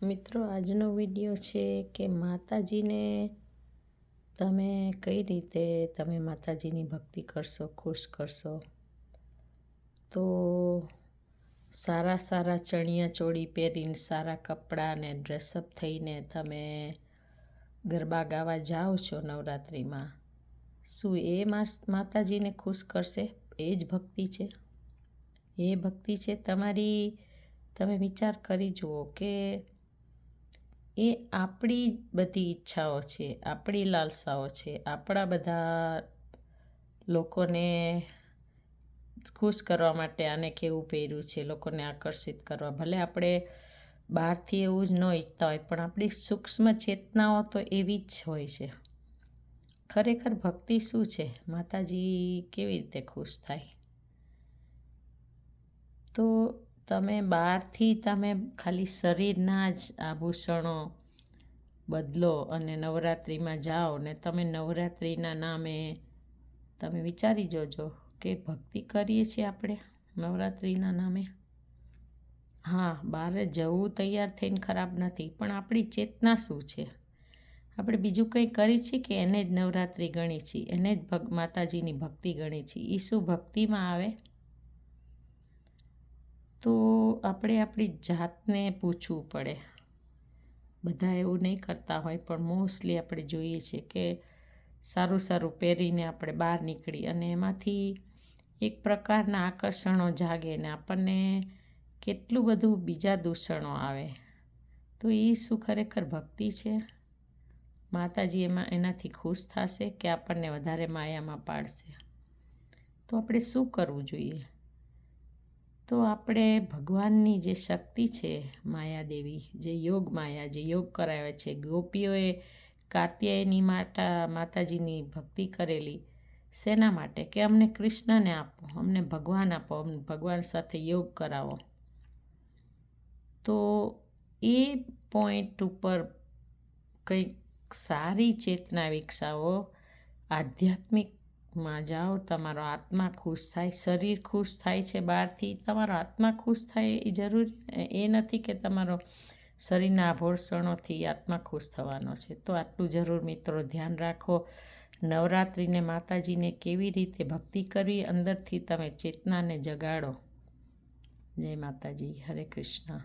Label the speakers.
Speaker 1: મિત્રો, આજનો વિડીયો છે કે માતાજીને તમે કઈ રીતે માતાજીની ભક્તિ કરશો, ખુશ કરશો. તો સારા ચણિયા ચોળી પહેરીને, સારા કપડાં ને ડ્રેસઅપ થઈને તમે ગરબા ગાવા જાઓ છો નવરાત્રિમાં. શું એ માતાજીને ખુશ કરશે? એ જ ભક્તિ છે? એ ભક્તિ છે તમારી? તમે વિચાર કરી જુઓ કે એ આપણી બધી ઈચ્છાઓ છે, આપણી લાલસાઓ છે, આપણા બધા લોકોને ખુશ કરવા માટે આને કેવું પહેર્યું છે, લોકોને આકર્ષિત કરવા. ભલે આપણે બહારથી એવું જ ન ઈચ્છતા હોય, પણ આપણી સૂક્ષ્મ ચેતનાઓ તો એવી જ હોય છે. ખરેખર ભક્તિ શું છે? માતાજી કેવી રીતે ખુશ થાય? તો તમે બહારથી ખાલી શરીરના જ આભૂષણો બદલો અને નવરાત્રિમાં જાઓ ને તમે નવરાત્રિના નામે તમે વિચારી જોજો કે ભક્તિ કરીએ છીએ આપણે નવરાત્રિના નામે. હા, બહાર જવું તૈયાર થઈને ખરાબ નથી, પણ આપણી ચેતના શું છે? આપણે બીજું કંઈ કરી છીએ કે એને જ નવરાત્રિ ગણી છીએ, એને જ માતાજીની ભક્તિ ગણી છીએ? એ શું ભક્તિમાં આવે? તો આપણે આપણી જાતને પૂછવું પડે. બધા એવું નહીં કરતા હોય, પણ મોસ્ટલી આપણે જોઈએ છીએ કે સારું પહેરીને આપણે બહાર નીકળી અને એમાંથી એક પ્રકારના આકર્ષણો જાગે ને આપણને કેટલું બધું બીજા દૂષણો આવે. તો એ શું ખરેખર ભક્તિ છે? માતાજી એનાથી ખુશ થશે કે આપણને વધારે માયામાં પાડશે? તો આપણે શું કરવું જોઈએ? તો આપણે ભગવાનની જે શક્તિ છે, માયાદેવી, જે યોગ માયા, જે યોગ કરાવે છે, ગોપીઓએ કાત્યાયની માતાજીની ભક્તિ કરેલી શેના માટે? કે અમને કૃષ્ણને આપો, અમને ભગવાન આપો, અમને ભગવાન સાથે યોગ કરાવો. તો એ પોઈન્ટ ઉપર કંઈક સારી ચેતના વિકસાવો, આધ્યાત્મિકમાં જાઓ, તમારો આત્મા ખુશ થાય. શરીર ખુશ થાય છે બહારથી, તમારો આત્મા ખુશ થાય એ જરૂરી એ નથી કે તમારો શરીરના આભૂષણોથી આત્મા ખુશ થવાનો છે. તો આટલું જરૂર મિત્રો ધ્યાન રાખો. નવરાત્રિને માતાજીને કેવી રીતે ભક્તિ કરવી, અંદરથી તમે ચેતનાને જગાડો. જય માતાજી. હરે કૃષ્ણ.